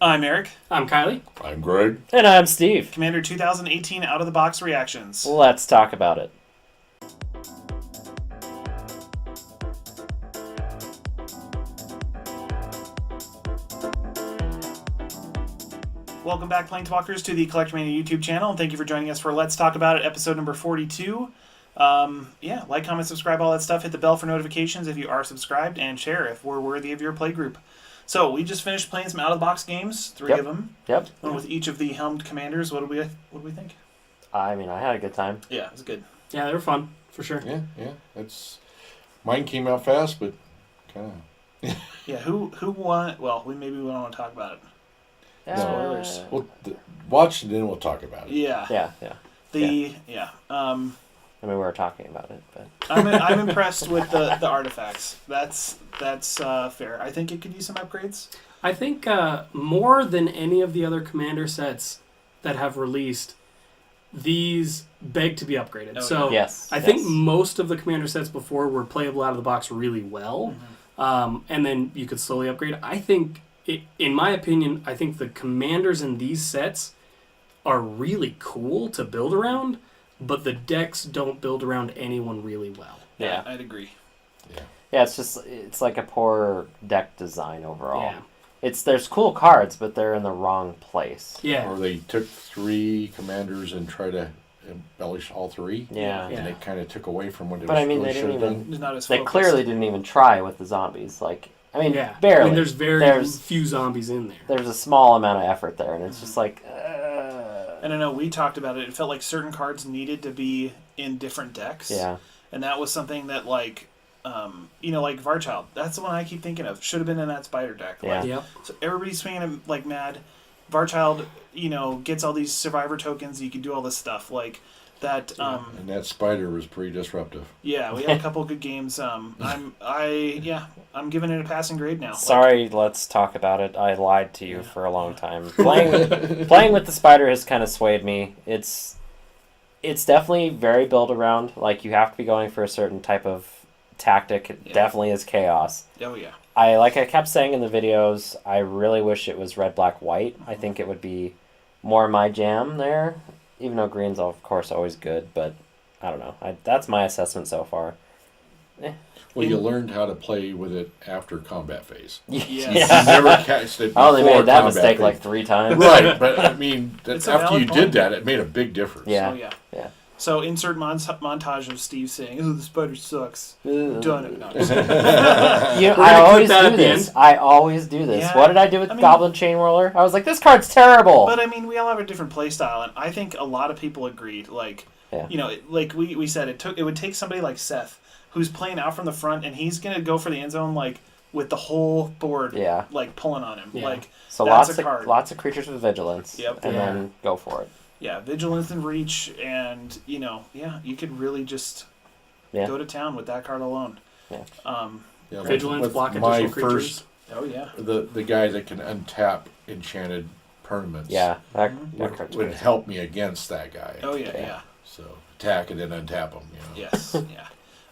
I'm Eric. I'm Kiley. I'm Greg. And I'm Steve. Commander 2018 out-of-the-box reactions. Let's talk about it. Welcome back, Planeswalkers, to the CollectorMania YouTube channel, and thank you for joining us for Let's Talk About It, episode number 42. Like, comment, subscribe, all that stuff. Hit the bell for notifications if you are subscribed, and share if we're worthy of your play group. So, we just finished playing some out-of-the-box games, three of them. Yep. One with each of the helmed commanders. What did we think? I mean, I had a good time. Yeah, it was good. Yeah, they were fun, for sure. Yeah. Mine came out fast, but kind of. Yeah, who won? Well, maybe we don't want to talk about it. Spoilers. Well, watch and then we'll talk about it. Yeah. I mean, we were talking about it, but I'm impressed with the artifacts. That's fair. I think it could use some upgrades. I think more than any of the other commander sets that have released, these beg to be upgraded. yes, I think most of the commander sets before were playable out of the box really well, and then you could slowly upgrade. I think, in my opinion, I think the commanders in these sets are really cool to build around, but the decks don't build around anyone really well. Yeah, I'd agree. Yeah, it's like a poor deck design overall. Yeah. There's cool cards, but they're in the wrong place. Yeah. Or they took three commanders and tried to embellish all three. Yeah. And it kind of took away from what it But was I mean, really they should didn't have even. done. Not as They focused. clearly didn't even try with the zombies. Barely. I mean, there's very few zombies in there. There's a small amount of effort there, and it's just like. And I know we talked about it. It felt like certain cards needed to be in different decks. Yeah. And that was something that, like Varchild. That's the one I keep thinking of. Should have been in that spider deck. Yeah. Yep. So everybody's swinging like mad. Varchild, gets all these survivor tokens. You can do all this stuff like that. And that spider was pretty disruptive. Yeah, we had a couple good games. I'm giving it a passing grade now. Sorry, let's talk about it. I lied to you for a long time. Playing with the spider has kind of swayed me. It's definitely very build around. Like, you have to be going for a certain type of tactic. It definitely is chaos. Oh yeah. I kept saying in the videos, I really wish it was red, black, white. I think it would be more my jam there. Even though green's, of course, always good, but I don't know. That's my assessment so far. Well, you learned how to play with it after combat phase. Yes. You never catched it. I only before made that combat mistake phase. like 3 times. Right, but I mean, It's a after valid you point. did that, it made a big difference. Yeah. Oh yeah. Yeah. So insert montage of Steve saying, "Oh, the spider sucks." Done it. No, I always do this. Yeah, What did I do with Goblin Chain Whirler? I was like, this card's terrible. But I mean, we all have a different play style, and I think a lot of people agreed. Like, like we said, it would take somebody like Seth, who's playing out from the front, and he's gonna go for the end zone like with the whole board, like pulling on him. Yeah. Like, so that's a card. lots of creatures with vigilance. Yep. And then go for it. Yeah, vigilance and reach, and you could really just go to town with that card alone. Yeah. Vigilance, with block my additional creatures. first, Oh yeah. the guy that can untap enchanted permanents. Yeah, that would card's would crazy. help me against that guy. Oh yeah. So attack and then untap him. Yes. Yeah.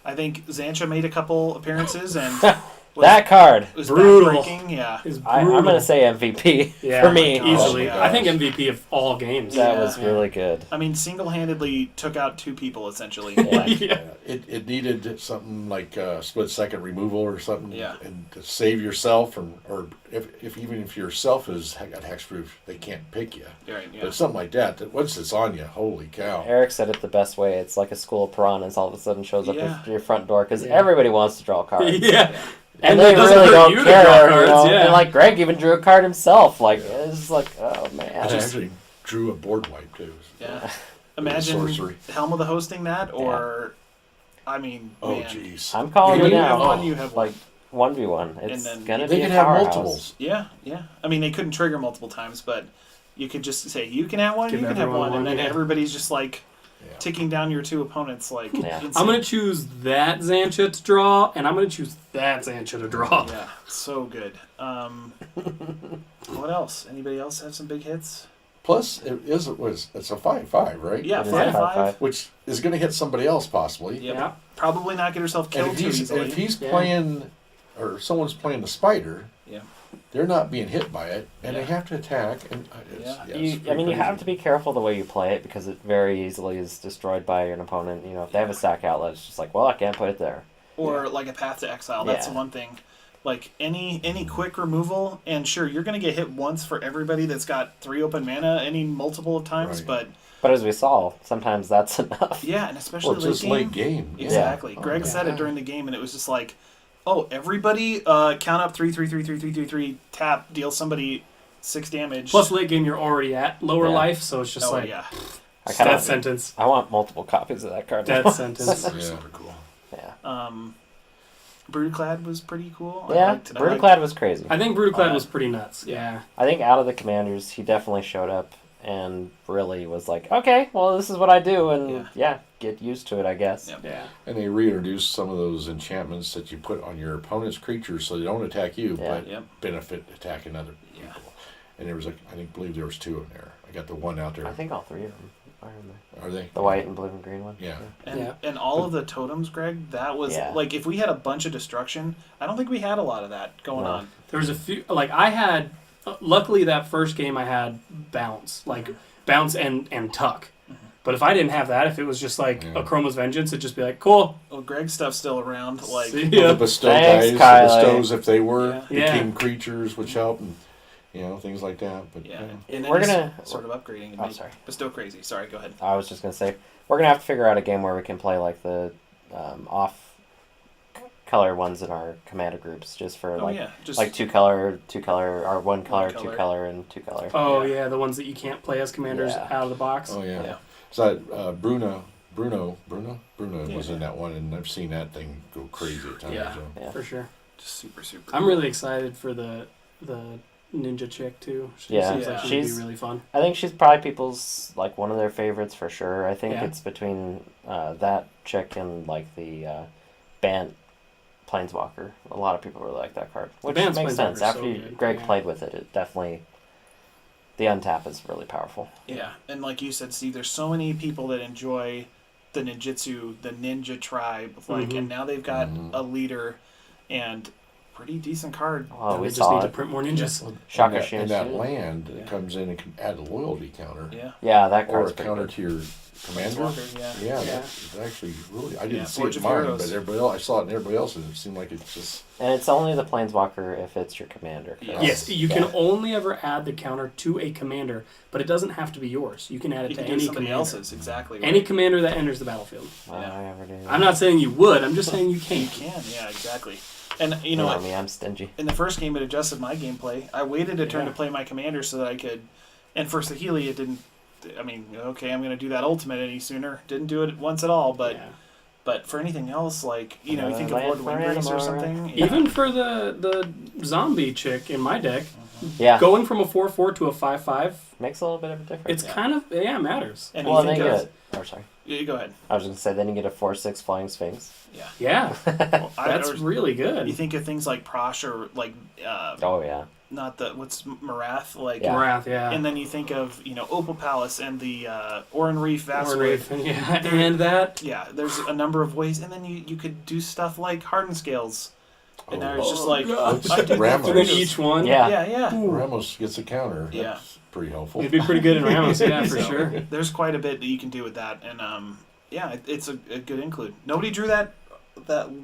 I think Xancha made a couple appearances and that card was brutal. backbreaking. Yeah. I'm gonna say MVP for me. Easily. Oh, I think MVP of all games. That was really good. I mean, single-handedly took out 2 people essentially. It needed something like split-second removal or something. Yeah. And to save yourself, or if even if yourself has got hexproof, they can't pick you. Right. Yeah. But something like that once it's on you, holy cow. Eric said it the best way. It's like a school of piranhas all of a sudden shows up Yeah. at your front door because everybody wants to draw cards. Yeah. And it they doesn't really hurt don't you to care. draw cards, And like Greg even drew a card himself. Like it's like, oh man. I actually drew a board wipe too. Yeah. Imagine sorcery. Helm of the Hosting that, or I mean, Oh man. jeez. I'm calling You it have now. one, you have Like 1v1. It's then gonna They be can a have powerhouse. multiples. Yeah. I mean, they couldn't trigger multiple times, but you could just say you can have one, Give you can have everyone one, and one, then yeah. everybody's just like ticking down your 2 opponents like insane. I'm going to choose that Xancha to draw, and I'm going to choose that Xancha to draw. Yeah, so good. What else? Anybody else have some big hits? Plus, it's a 5/5, right? Yeah, It is 5/5. Which is going to hit somebody else possibly. Yep. Yeah. Probably not get herself And killed if too he's, easily. if he's playing, or someone's playing the spider, Yeah. they're not being hit by it, and Yeah. they have to attack. And you have to be careful the way you play it because it very easily is destroyed by an opponent. You know, if they have a stack outlet, it's just like, well, I can't put it there. Or like a Path to Exile. That's Yeah. one thing. Like any quick removal, and sure, you're going to get hit once for everybody that's got 3 open mana, any multiple of times, Right. but But as we saw, sometimes that's enough. yeah, and especially Well, it's just late game. Exactly. Yeah. Greg Oh, said yeah. it during the game, and it was just like, oh, everybody count up 3, tap, deal somebody 6 damage. Plus, late game, you're already at lower Yeah. life, so it's just oh like yeah, I kind death of, sentence. I want multiple copies of that card. now. Death sentence. Yeah. super cool. Yeah, Broodclad was pretty cool. yeah. I liked- Brutaclad was crazy. I think Brutaclad Oh, was pretty nuts. Yeah. I think out of the commanders, he definitely showed up and really was like, okay, well, this is what I do, and yeah, get used to it, I guess. Yep. Yeah. And they reintroduced some of those enchantments that you put on your opponent's creatures so they don't attack you, Yeah. but Yep. benefit attacking other Yeah. people. And there was believe there was 2 in there. I got the one out there. I think all 3 of them are in there. Are they? The white and blue and green one. Yeah. And all of the totems, Greg, that was Yeah. like if we had a bunch of destruction, I don't think we had a lot of that going No. on. There was a few, like, I had, luckily that first game I had bounce, like, bounce and tuck. But if I didn't have that, if it was just like Yeah. a Chroma's Vengeance, it'd just be like, cool. Well, Greg's stuff's still around. Like, See Well, ya. the bestow Thanks, guys, Kiley. the bestows, if they were, Yeah. became creatures, which help, and things like that. But yeah, yeah. and then We're just gonna- sort of upgrading. And Oh, make sorry. Bestow crazy. Sorry, go ahead. I was just gonna say we're gonna have to figure out a game where we can play like the off color ones in our commander groups, just for Oh like yeah, just like two color, or one color, color. 2 color, and 2 color. Oh, Yeah. yeah, the ones that you can't play as commanders Yeah. out of the box. Oh yeah. Yeah. So Bruno Yeah. was in that one, and I've seen that thing go crazy at times. Yeah. So. Yeah. For sure. just super. I'm really excited for the ninja chick, too. She Yeah. seems like Yeah. she would be She's- really fun. I think she's probably people's like one of their favorites for sure. I think Yeah. it's between that chick and like the Bant Planeswalker. A lot of people really like that card, which Bant's makes sense. Planeswalker's After so you, good, Greg yeah. played with it, it definitely the untap is really powerful. Yeah, and like you said, Steve, there's so many people that enjoy the ninjutsu, the ninja tribe, like, Mhm. and now they've got Mhm. a leader, and pretty decent card. Oh, we we just saw need to it. print more ninjas. Shaka and Shins, that too. land Yeah. that comes in and can add a loyalty counter Yeah, Yeah, that or card's a pretty counter good. to your commander. Planeswalker, yeah. Yeah, Yeah. that's actually really. I didn't Yeah, see Forge it of in mine, Heroes. but everybody else, I saw it in everybody else, and it seemed like it's just. And it's only the Planeswalker if it's your commander. correct? Yes, you Yeah. can only ever add the counter to a commander, but it doesn't have to be yours. You can add it You to can do any somebody commander. else's, exactly. Right. Any commander that enters the battlefield. Why Yeah. I ever do that? I'm not saying you would. I'm just saying you You can. can, yeah, exactly. And you know, me, I'm stingy. in the first game, it adjusted my gameplay. I waited a turn Yeah. to play my commander so that I could. And for Saheeli, it didn't. I mean, okay, I'm going to do that ultimate any sooner. Didn't do it once at all, but Yeah. but for anything else, like you know, you think of Land Lord for Windgrace or Animal. something. Yeah. Even for the zombie chick in my deck, Yeah, going from a 4/4 to a 5/5, makes a little bit of a difference. it's kind of it matters. And well, you then think you of, get. Oh, sorry. you go ahead. I was going to say, then you get a 4/6 Flying Sphinx. Yeah. Yeah, Well, that's or really you good. think of things like Prosh or like Oh, yeah. not the what's Marath like. Yeah. Wrath, yeah. And then you think of Opal Palace and the Oran Reef Vastwood. Wraith, yeah, and that. Yeah, there's a number of ways, and then you could do stuff like Hardened Scales, and I was just Oh, like, God. I did Ramos. And then each one. Yeah. yeah. Ooh. Ramos gets a counter. Yeah. That's pretty helpful. It'd be pretty good in Ramos, yeah, for So, sure. There's quite a bit that you can do with that, and it's a good include. Nobody drew that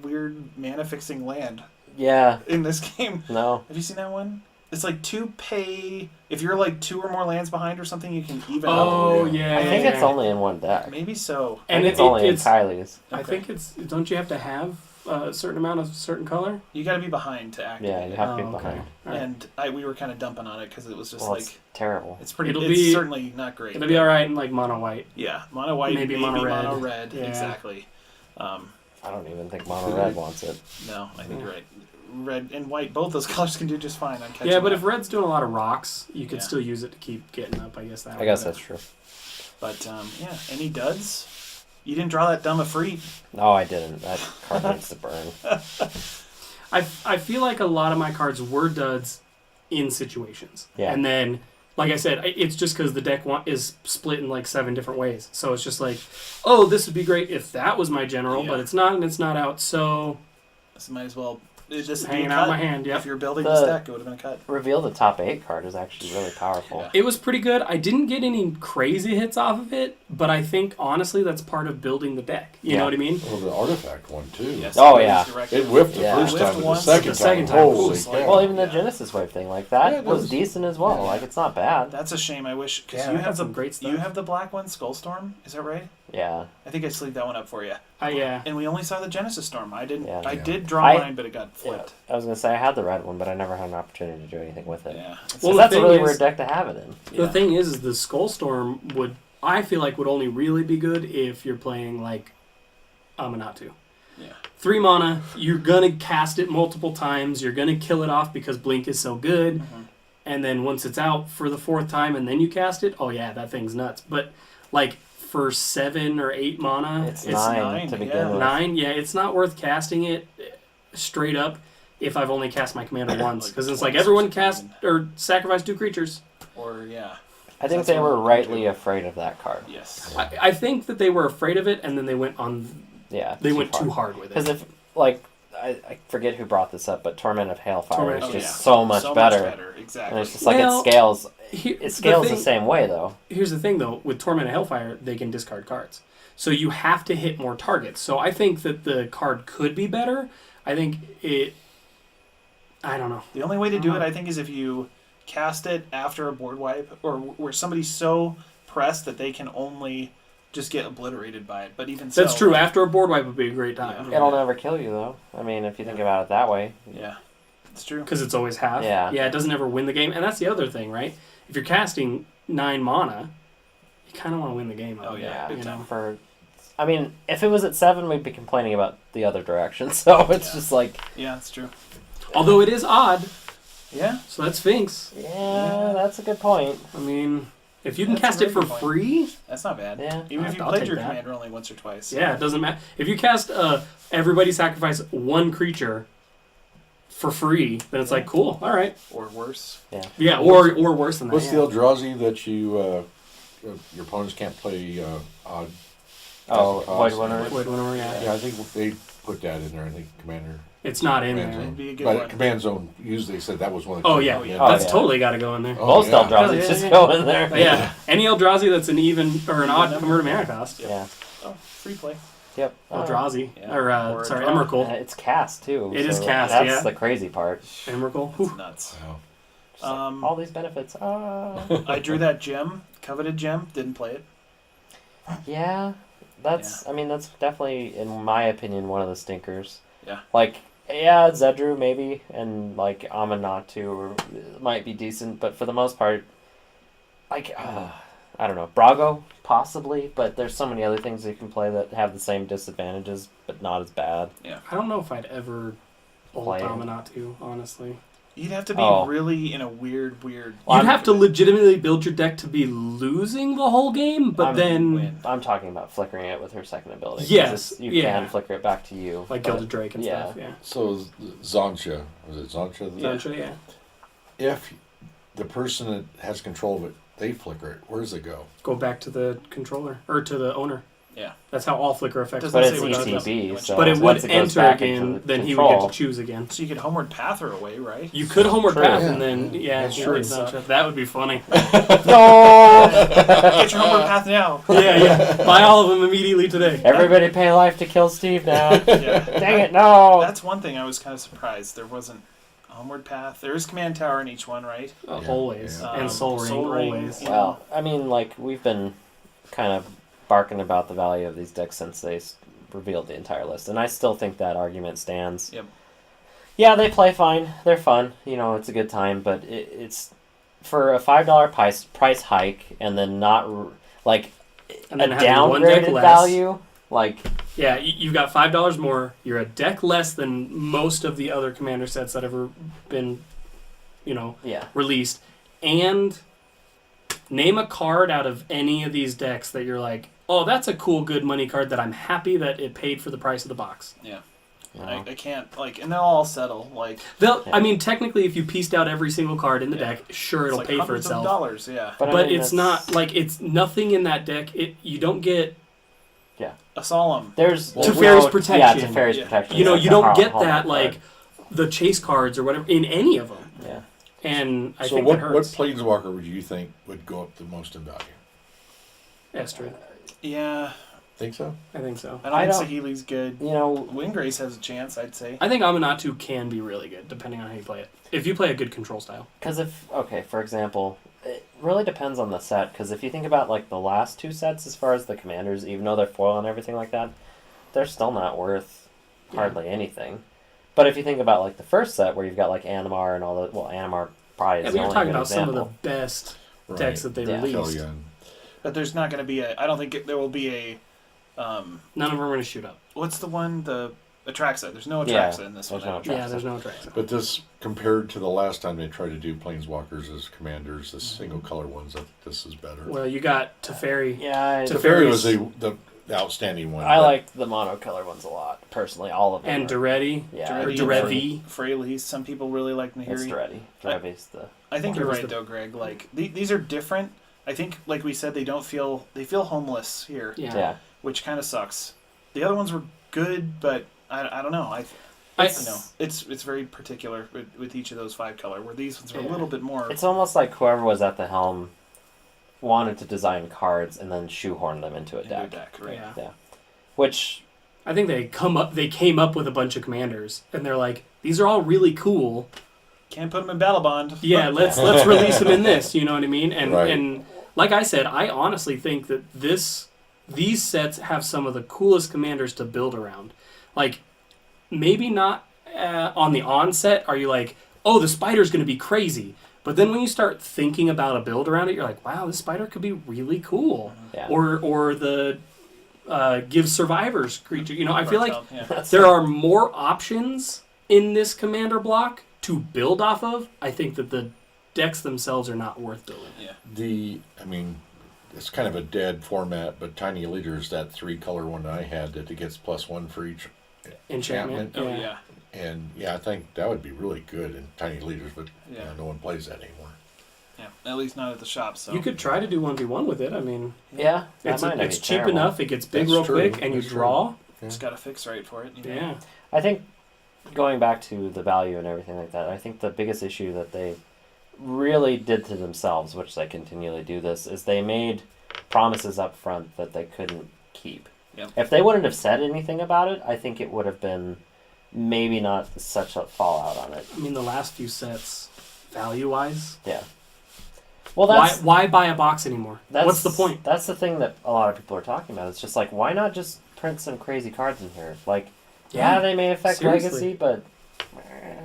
weird mana fixing land Yeah. in this game. No. Have you seen that one? It's like 2 pay. If you're like 2 or more lands behind or something, you can even Oh, up. yeah. I think yeah, it's yeah. only in one deck. Maybe so. And And it's only in it's. Kylie's. I Okay. think it's. Don't you have to have a certain amount of certain color? You got to be behind to activate Yeah, you it. have to be Oh, okay. behind. All right. And we were kind of dumping on it because it was just Well, like it's terrible. it's pretty. It'll It's be- certainly not great. It'll be all right in like mono white. Yeah, mono white, Maybe maybe mono red. Yeah. exactly. I don't even think Mono Red wants it. No, I think Yeah. you're right. Red and white, both those colors can do just fine on catching Yeah, but up. if red's doing a lot of rocks, you could Yeah. still use it to keep getting up. I guess that. I way. guess that's true. But yeah, any duds? You didn't draw that dumb Afreet. No, I didn't. That card needs to burn. I feel like a lot of my cards were duds in situations. Yeah. And then, like I said, it's just because the deck is split in like 7 different ways. So it's just like, oh, this would be great if that was my general, Yeah. but it's not, and it's not out. So So might as well this would be hanging a out cut. my hand. Yep. If you're building The- this deck, it would have been a cut. Reveal the top 8 card is actually really powerful. Yeah. It was pretty good. I didn't get any crazy hits off of it, but I think honestly that's part of building the deck. You Yeah. know what I mean? Well, the artifact one too. Yes, Oh, it yeah. was directed. It whiffed the Yeah. first Whiffed time, but once, the second time, holy was like- cow. Well, even the Yeah. Genesis Wave thing, like that Yeah, it was was- decent as well. yeah. Like it's not bad. That's a shame. I wish because Yeah, you I got have the some great stuff. you have the black one, Skullstorm. Is that right? Yeah. I think I sleeved that one up for you. Yeah. And we only saw the Genesis Storm. I didn't. Yeah. I Yeah. did draw I- mine, but it got flipped. I was gonna say I had the red one, but I never had an opportunity to do anything with it. Yeah. Well, So the that's a thing really is- weird deck to have it in. Yeah. The thing is the Skullstorm I feel like would only really be good if you're playing like Amanatu. Yeah. 3 mana, you're gonna cast it multiple times, you're gonna kill it off because Blink is so good, and then once it's out for the 4th time and then you cast it, oh yeah, that thing's nuts. But like for 7 or 8 mana, It's 9 9, to yeah. begin with. 9, yeah, it's not worth casting it straight up if I've only cast my commander once, because it's like twice or everyone something. cast or sacrifice 2 creatures. Or yeah. I think That's they what were I'm rightly thinking. afraid of that card. Yes. I think that they were afraid of it, and then they went Yeah. too hard with Because it. if like I forget who brought this up, but Torment of Hailfire Torment- is oh, just yeah. so much better. Exactly. And it's just like Well, it scales. Here- It scales the thing- same way though. Here's the thing, though. With Torment of Hellfire, they can discard cards. So you have to hit more targets. So I think that the card could be better. I think it... I don't know. The only way to do it, I think, is if you cast it after a board wipe, or where somebody's so pressed that they can only just get obliterated by it. But even so, That's true. After a board wipe would be a great time. Yeah. It'll never kill you though. I mean, if you think about it that way. Yeah, it's true. Because it's always half. Yeah. Yeah, it doesn't ever win the game. And that's the other thing, right? If you're casting 9 mana, you kind of want to win the game. Oh, yeah, big you time. know? I mean, if it was at 7, we'd be complaining about the other direction. So it's Yeah. just like, Yeah, that's true. Although it is odd. Yeah, So that's Sphinx. yeah, that's a good point. I mean, if you can That's a cast it very for good point. free, that's not bad. Yeah. Even if you I'll played take your that. commander only once or twice. yeah, it doesn't matter. If you cast everybody sacrifice 1 creature for free, then it's like, cool, all right. Or worse. Yeah, or worse than that. What's yeah. the Eldrazi that your opponents can't play odd? Oh, cost? Void Winner. Void Winner, yeah. Yeah, I think they put that in there. I think Commander. It's not in Command there. Zone. Be a good But one. Command Zone, usually they said that was one of the Oh, keys yeah. at the end. Oh, That's yeah. totally got to go in there. Oh, Most yeah. Eldrazi Yeah, just yeah. go in there. Yeah, any Eldrazi that's an even or an odd Even converted mana cost. Yeah. Oh, free play. Yep. Eldrazi. Yeah. Or, Or sorry, draw. Emrakul. It's cast too. It is so cast, That's yeah. the crazy part. Emrakul. It's Whew. nuts. Wow. Just like, Um, all these benefits. I drew that gem, coveted gem, didn't play it. Yeah, that's. I mean, that's definitely, in my opinion, one of the stinkers. Yeah. Like, yeah, Zedru maybe, and like Amanatu might be decent, but for the most part, like, I don't know, Brago possibly, but there's so many other things you can play that have the same disadvantages, but not as bad. I don't know if I'd ever ult Play it. Amanatu, honestly. You'd have to be Oh. really in a weird. Well, You'd I'm- have to legitimately build your deck to be losing the whole game, but I'm- then win. I'm talking about flickering it with her second ability. 'cause Yes, you yeah. can flicker it back to you. like but- Gilded Drake and yeah. stuff. Yeah. So Zoncha, was it Zoncha? Yeah. Essentially, yeah. If the person that has control of it, they flicker it, where does it go? Go back to the controller or to the owner. Yeah. That's how all flicker effects. Does But Doesn't it's say what it does. ETB, so But it once would it goes enter back into again, the then he would get control- to choose again. So you could homeward path her away, right? You could homeward True. path Yeah. and then That's he true. would not- that would be funny. No! Get your homeward path now. yeah. Buy all of them immediately today. Everybody pay life to kill Steve now. Yeah. Dang it, no! That's one thing I was kind of surprised. There wasn't a homeward path. There is command tower in each one, right? Yeah, Always. yeah. And Soul Ring, always. you know. Well, I mean, like, we've been kind of barking about the value of these decks since they revealed the entire list, and I still think that argument stands. Yep. Yeah, they play fine. They're fun. You know, it's a good time, but it's for a $5 price hike and then not, like, And a then having one deck downgraded less. value. Like, Yeah, you've got $5 more. You're a deck less than most of the other commander sets that ever been, yeah. released. And name a card out of any of these decks that you're like, oh, that's a cool, good money card that I'm happy that it paid for the price of the box. Yeah. You know. I can't, like, and they'll all settle. Like, I mean, technically, if you pieced out every single card in the Yeah. deck, sure, it's it'll like pay for hundreds itself. of dollars, yeah. I But mean, it's that's- not, like, it's nothing in that deck. You don't get, A solemn. There's Teferi's Protection. Yeah, Teferi's Yeah. Protection. you Like don't the get hallmark that, card. like, the chase cards or whatever in any of them. Yeah. And I So think what it hurts. planeswalker would you think would go up the most in value? Estrid. Yeah, Think so? I think so. I don't think Saheeli's good. You know, Windgrace has a chance, I'd say. I think Aminatou can be really good, depending on how you play it. If you play a good control style. because for example, it really depends on the set. Because if you think about like the last two sets, as far as the commanders, even though they're foil and everything like that, they're still not worth hardly anything. But if you think about like the first set, where you've got like Animar and all the Animar probably Yeah, is but the you're only talking good about some example. of the best decks that they Yeah. released. Kellyanne. But there's not going to be I don't think there will be a. None of them are going to shoot up. What's the one? The Atraxa. There's no Atraxa Yeah, in this there's one. no I don't Atraxa. think. Yeah, there's no tracks. But this, compared to the last time they tried to do planeswalkers as commanders, the single color ones, I think this is better. Well, you got Teferi. Yeah, Teferi was the outstanding one. I but like the monocolor ones a lot personally. All of them. And are- Duretti. Yeah, Or Duretti, Durevi. Fraley. Some people really like Nahiri. it's Duretti. Duretti's the. I think What you're was right the- though, Greg. Like these are different. I think, like we said, they feel homeless here, Yeah. which kind of sucks. The other ones were good, but I don't know. It's very particular with each of those 5 color. Where these ones are a little bit more. It's almost like whoever was at the helm wanted to design cards and then shoehorn them into a deck. Right? Yeah. Which I think they came up with a bunch of commanders, and they're like, these are all really cool. Can't put them in Battle Bond. Yeah, let's release them in this. You know what I mean? And Right. and like I said, I honestly think that these sets have some of the coolest commanders to build around. Like, maybe not on the onset are you like, oh, the spider's going to be crazy. But then when you start thinking about a build around it, you're like, wow, this spider could be really cool. Yeah. Or the give survivors creature. You know, I feel like Yeah. there are more options in this commander block to build off of. I think that the decks themselves are not worth building. It's kind of a dead format, but Tiny Leaders, that 3 color one that I had, that it gets +1 for each Enchantment. Oh yeah. And I think that would be really good in Tiny Leaders, but Yeah. no one plays that anymore. Yeah. At least not at the shop. So You could try to do 1v1 with it. I mean, yeah, that it's might not it's be cheap terrible. enough. It gets big That's real true. quick, and you That's draw. just got to fix right for it. You know? Yeah. I think going back to the value and everything like that, I think the biggest issue that they really did to themselves, which they continually do this, is they made promises up front that they couldn't keep. Yep. If they wouldn't have said anything about it, I think it would have been maybe not such a fallout on it. I mean, the last few sets, value-wise, Yeah. Well, that's why buy a box anymore? What's the point? That's the thing that a lot of people are talking about. It's just like, why not just print some crazy cards in here? Like, yeah, they may affect seriously. legacy, but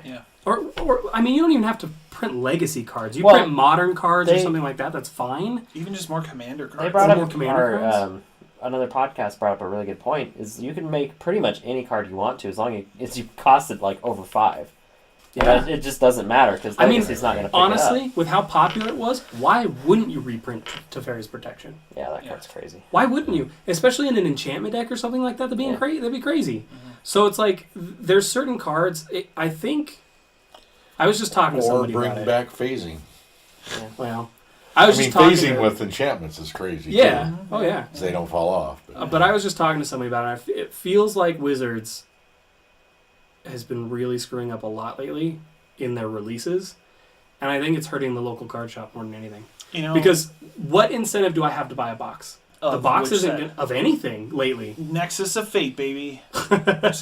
Yeah. Or I mean, you don't even have to print legacy cards. You Well, print modern cards or they- something like that. That's fine. Even just more commander cards. they brought Or up more commander cards? another podcast brought up a really good point. Is you can make pretty much any card you want to as long as you cost it like over 5. Yeah. But it just doesn't matter because I mean, legacy's not going to pick it honestly, with how popular it was, why wouldn't you reprint Teferi's Protection? up. Yeah, that card's crazy. Why wouldn't you? Especially in an enchantment deck or something like that. That'd be crazy. So it's like there's certain cards. I think I was just talking to Or somebody bring about back phasing. Well, I was just talking phasing to, with enchantments is crazy. yeah. too, Oh yeah. 'cause they don't fall off. But I was just talking to somebody about it. It feels like Wizards has been really screwing up a lot lately in their releases, and I think it's hurting the local card shop more than anything. You know, Because what incentive do I have to buy a box? The of box which isn't set? of anything lately. Nexus of Fate, baby.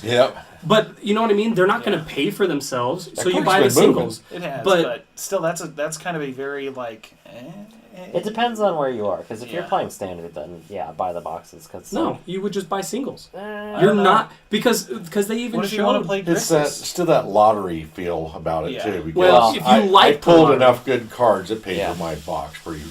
Yep. But you know what I mean? They're not going Yeah. to pay for themselves, That so you card's buy the been moving. singles. It has, But- but still, that's kind of a very like. It depends on where you are because if you're Yeah. playing standard, then yeah, buy the boxes. Cause No, you would just buy singles. I You're don't know. not because they even What if you want showed. to play It's Grixis? still that lottery feel about it Yeah. too. Because Well, if you I like the pulled lottery. enough good cards that paid Yeah. for my box pretty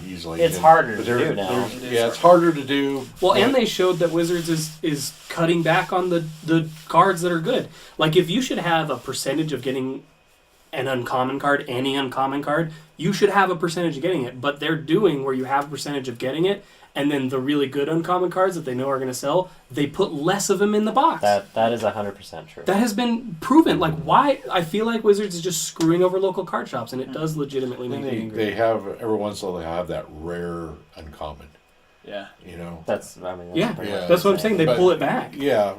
easily. It's And- harder but to do now. there's- It is Yeah, it's harder to do. Well, but- and they showed that Wizards is cutting back on the cards that are good. Like if you should have a percentage of getting an uncommon card, any uncommon card, you should have a percentage of getting it. But they're doing where you have a percentage of getting it, and then the really good uncommon cards that they know are going to sell, they put less of them in the box. that is 100% true. That has been proven. Like why? I feel like Wizards is just screwing over local card shops, and it does legitimately make me angry. They have every once in a while they have that rare uncommon. Yeah. You know. Yeah, pretty Yeah. much that's what I'm the saying. same. They But- pull it back. Yeah,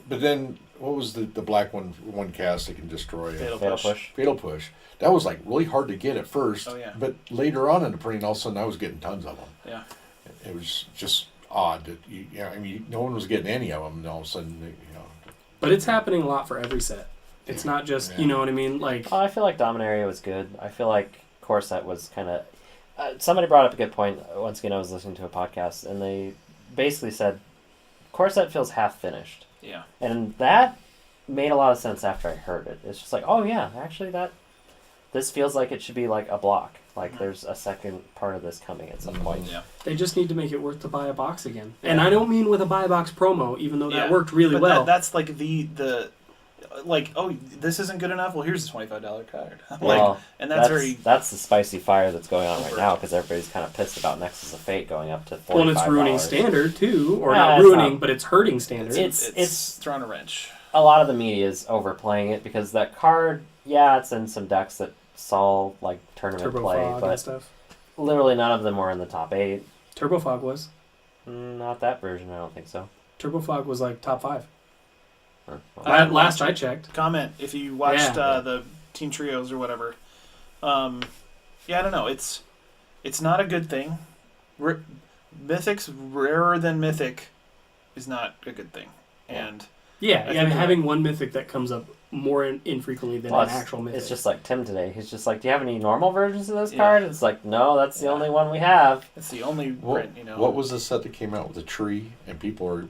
but then what was the black one cast that can destroy it? Fatal Push. Fatal Push. That was like really hard to get at first. Oh, yeah. But later on in the printing, all of a sudden I was getting tons of them. Yeah. It was just odd that no one was getting any of them, and all of a sudden, But it's happening a lot for every set. It's not just, Yeah. you know what I mean? Like, I feel like Dominaria was good. I feel like Core Set was kind of... somebody brought up a good point. Once again, I was listening to a podcast, and they basically said Core Set feels half finished. Yeah. And that made a lot of sense after I heard it. It's just like, oh yeah, actually this feels like it should be like a block. Like there's a second part of this coming at some point. Yeah. they just need to make it worth to buy a box again. Yeah. And I don't mean with a buy a box promo, even though that Yeah. worked really But well. that's like the like, oh, this isn't good enough. Well, here's a $25 card. Well, and that's very that's the spicy fire that's going on right Over. now because everybody's kind of pissed about Nexus of Fate going up to $45. Well, and it's ruining standard too, or Yeah, not it's ruining, not- but it's hurting standard. It's throwing a wrench. a lot of the media is overplaying it because that card, yeah, it's in some decks that saw like tournament Turbo play, Fog and but stuff. literally none of them were in the top 8. Turbo Fog was. Not that version, I don't think so. Turbo Fog was like top 5. Or- Last I checked. Comment if you watched Yeah. the Team Trios or whatever. Yeah, I don't know. It's not a good thing. Mythic's rarer than Mythic is not a good thing. And Yeah, I yeah, think and you're having one mythic that comes up more infrequently than Plus, an actual mythic. it's just like Tim today. He's just like, do you have any normal versions of this Yeah. card? It's like, no, that's the Yeah. only one we have. it's the only print, What was the set that came out with the tree, and people are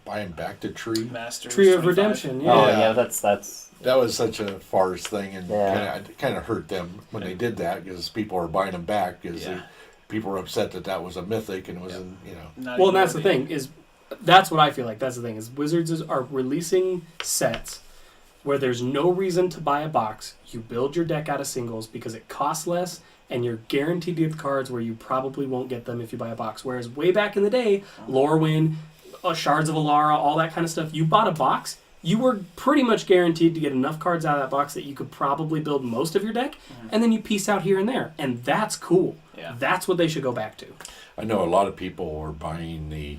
buying back the tree? Masters Tree of 25. Redemption, yeah. Oh Yeah. yeah, that's That was such a farce thing, and Yeah. kind of hurt them when they did that because people were buying them back because Yeah. people were upset that was a mythic and it was Yep. Not Well, even and that's the worthy. thing is, that's what I feel like. That's the thing is, Wizards are releasing sets where there's no reason to buy a box. You build your deck out of singles because it costs less, and you're guaranteed to get the cards where you probably won't get them if you buy a box. Whereas way back in the day, Lorwyn, Shards of Alara, all that kind of stuff, you bought a box, you were pretty much guaranteed to get enough cards out of that box that you could probably build most of your deck, and then you piece out here and there, and that's cool. Yeah. That's what they should go back to. I know a lot of people were buying the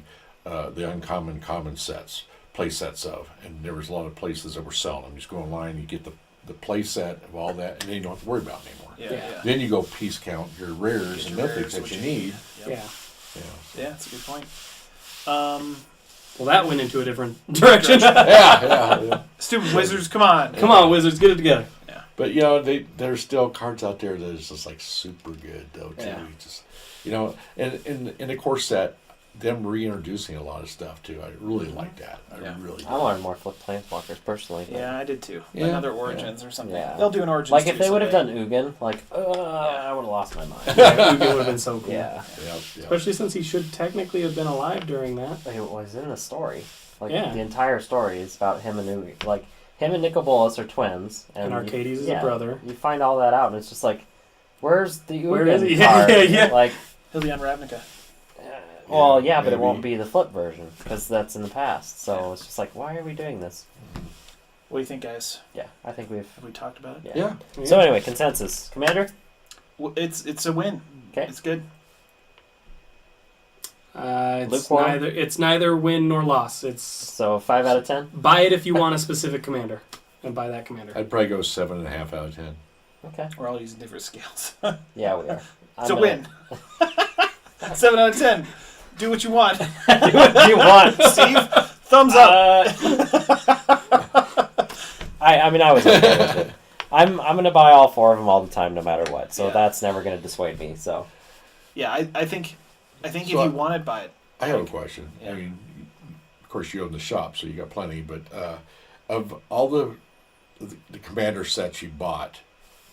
uncommon common sets, play sets of, and there was a lot of places that were selling them. You just go online, you get the play set of all that, and then you don't have to worry about it anymore. Yeah, Yeah. yeah. Then you go piece count your rares Get and your mythics rares, that what you you need. Yep. Yeah. Yeah. Yeah, that's a good point. Well, that went into a different direction. yeah. Stupid Wizards, come on. Come on, Wizards, get it together. But there's still cards out there that is just like super good though too. Yeah. You just and in the core set, them reintroducing a lot of stuff too. I really like that. Yeah. I really. I wanted more flip planeswalkers personally. but- Yeah, I did too. Yeah, Another Origins or something. Yeah. They'll do an Origins Like if too they would have done someday. Ugin, like I would have lost my mind. Yeah, Ugin would have been so cool. Yeah, Yeah. Especially since he should technically have been alive during that. it was in the story. Like Yeah. the entire story is about him and Ugin. Like him and Nicobolas are twins, And you- Arcades is yeah, a brother. You find all that out, and it's just like, where's the Ugin Where is he? card? Yeah. Like, He'll be on Ravnica. well, yeah, but it maybe. won't be the flip version because that's in the past. So it's just like, why are we doing this? What do you think, guys? Yeah, I think we've. Have we talked about it? Yeah. Yeah. So anyway, consensus, Commander. It's a win. 'Kay. It's good. Lukewarm? It's neither win nor loss. It's So 5 out of 10. buy it if you want a specific commander, and buy that commander. I'd probably go 7.5 out of 10. Okay. We're all using different scales. Yeah, we are. It's a win. 7 out of 10. Do what you want. Do what you want. Steve, thumbs up. I mean, I was okay with it. I'm gonna buy all 4 of them all the time, no matter what. So Yeah. that's never gonna dissuade me. So Yeah, I think if So you want it, buy it. I have a question. Yeah. I mean, of course, you own the shop, so you got plenty. But of all the commander sets you bought,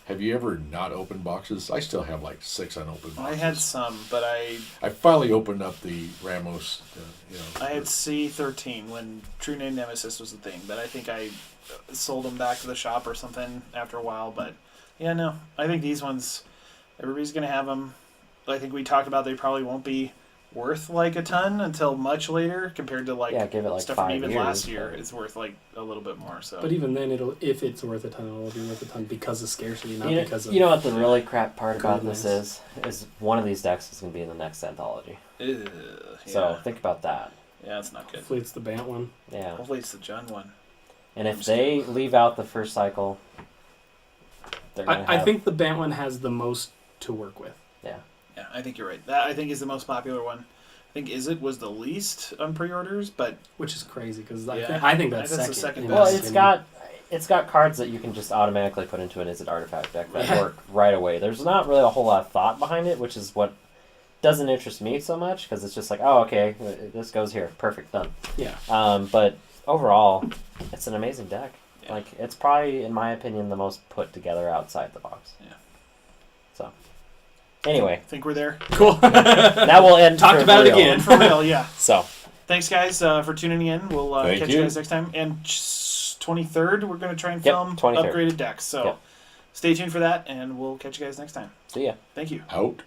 have you ever not opened boxes? I still have like 6 unopened I boxes. had some, but I finally opened up the Ramos. I had C13 when True Name Nemesis was a thing, but I think I sold them back to the shop or something after a while. But yeah, no, I think these ones, everybody's gonna have them. I think we talked about they probably won't be worth like a ton until much later, compared to like yeah, give it like stuff 5 from even years. last year is worth like a little bit more. So But even then, if it's worth a ton, it'll be worth a ton because of scarcity, not because of. You know what the really crap part about this goodness. is one of these decks is gonna be in the next anthology. Ugh, So yeah. think about that. Yeah, it's not good. Hopefully, it's the Bant one. Yeah. Hopefully it's the Jun one. And if they leave out the first cycle, they're gonna I have- think the Bantwan has the most to work with. Yeah, I think you're right. That I think is the most popular one. I think Izzet was the least on pre-orders, but Which is crazy because Yeah. I think that's That's the second. second in best. my Well, opinion. it's got cards that you can just automatically put into an Izzet artifact deck that Yeah. work right away. There's not really a whole lot of thought behind it, which is what doesn't interest me so much because it's just like, oh, okay, this goes here, perfect, done. Yeah. But overall, it's an amazing deck. Yeah. Like it's probably, in my opinion, the most put together outside the box. Yeah. So, anyway, I think we're there. Cool. that will end. Talked for about it real. again. And for real, yeah. So, Thanks, guys, for tuning in. We'll Thank catch you you. guys next time. And 23rd, we're going to try and Yep, film 23rd. upgraded decks. So Yep. stay tuned for that, and we'll catch you guys next time. see ya. Thank you. Out.